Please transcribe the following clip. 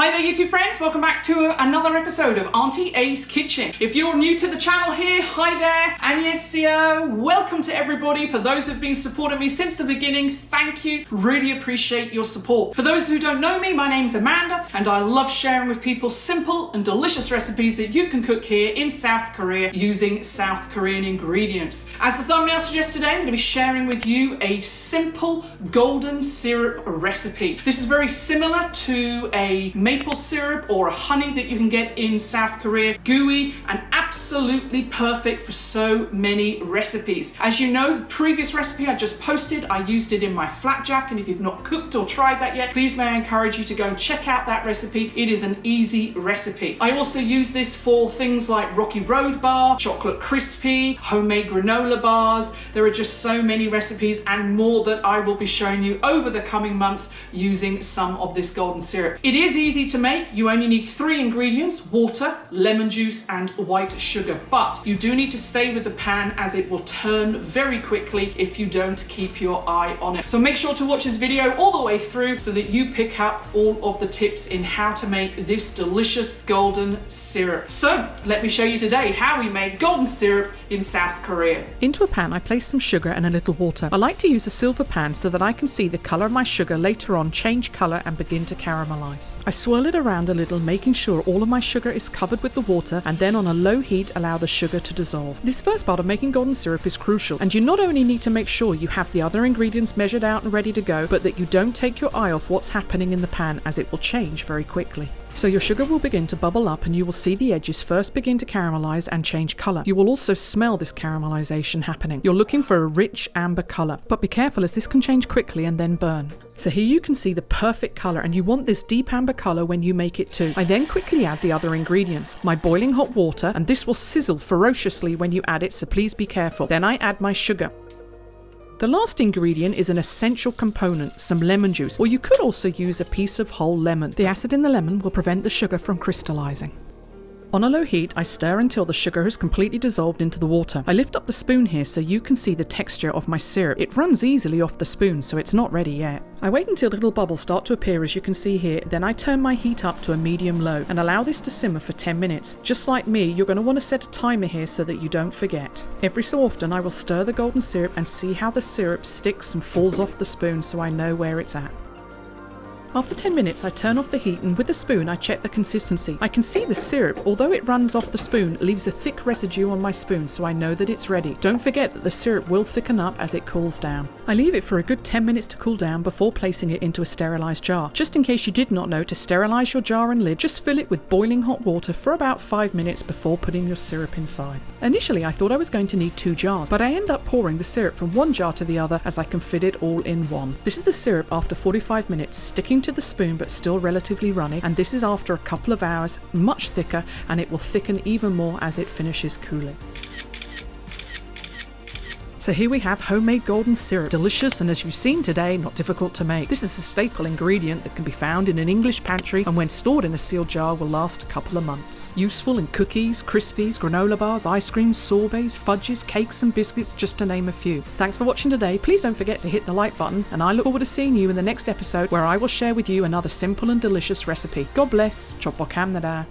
Hi there YouTube friends, welcome back to another episode of Auntie A's Kitchen. If you're new to the channel here, hi there, annyeonghaseyo, welcome to everybody. For those who've been supporting me since the beginning, thank you, really appreciate your support. For those who don't know me, my name's Amanda and I love sharing with people simple and delicious recipes that you can cook here in South Korea using South Korean ingredients. As the thumbnail suggests today, I'm going to be sharing with you a simple golden syrup recipe. This is very similar to a maple syrup or a honey that you can get in South Korea. Gooey and absolutely perfect for so many recipes. As you know, the previous recipe I just posted, I used it in my Flapjack, and if you've not cooked or tried that yet, please may I encourage you to go and check out that recipe. It is an easy recipe. I also use this for things like Rocky Road Bar, Chocolate Crispy, homemade granola bars. There are just so many recipes and more that I will be showing you over the coming months using some of this golden syrup. It is easy to make. You only need 3 ingredients: water, lemon juice and white sugar, but you do need to stay with the pan as it will turn very quickly if you don't keep your eye on it. So make sure to watch this video all the way through so that you pick up all of the tips in how to make this delicious golden syrup. So let me show you today how we make golden syrup in South Korea. Into a pan I place some sugar and a little water. I like to use a silver pan so that I can see the colour of my sugar later on change colour and begin to caramelise. I swirl it around a little, making sure all of my sugar is covered with the water, and then on a low heat allow the sugar to dissolve. This first part of making golden syrup is crucial, and you not only need to make sure you have the other ingredients measured out and ready to go, but that you don't take your eye off what's happening in the pan as it will change very quickly. So your sugar will begin to bubble up and you will see the edges first begin to caramelize and change colour. You will also smell this caramelization happening. You're looking for a rich amber colour, but be careful as this can change quickly and then burn. So here you can see the perfect colour, and you want this deep amber colour when you make it too. I then quickly add the other ingredients, my boiling hot water, and this will sizzle ferociously when you add it, so please be careful. Then I add my sugar. The last ingredient is an essential component, some lemon juice, or you could also use a piece of whole lemon. The acid in the lemon will prevent the sugar from crystallizing. On a low heat, I stir until the sugar has completely dissolved into the water. I lift up the spoon here so you can see the texture of my syrup. It runs easily off the spoon, so it's not ready yet. I wait until little bubbles start to appear, as you can see here, then I turn my heat up to a medium-low and allow this to simmer for 10 minutes. Just like me, you're going to want to set a timer here so that you don't forget. Every so often I will stir the golden syrup and see how the syrup sticks and falls off the spoon so I know where it's at. After 10 minutes I turn off the heat, and with a spoon I check the consistency. I can see the syrup, although it runs off the spoon, leaves a thick residue on my spoon, so I know that it's ready. Don't forget that the syrup will thicken up as it cools down. I leave it for a good 10 minutes to cool down before placing it into a sterilized jar. Just in case you did not know, to sterilize your jar and lid, just fill it with boiling hot water for about 5 minutes before putting your syrup inside. Initially I thought I was going to need 2 jars, but I end up pouring the syrup from one jar to the other as I can fit it all in one. This is the syrup after 45 minutes, sticking to the spoon but still relatively runny, and this is after a couple of hours, much thicker, and it will thicken even more as it finishes cooling. So here we have homemade golden syrup. Delicious, and as you've seen today, not difficult to make. This is a staple ingredient that can be found in an English pantry, and when stored in a sealed jar will last a couple of months. Useful in cookies, crispies, granola bars, ice creams, sorbets, fudges, cakes and biscuits, just to name a few. Thanks for watching today. Please don't forget to hit the like button, and I look forward to seeing you in the next episode where I will share with you another simple and delicious recipe. God bless. Chopokhamnada.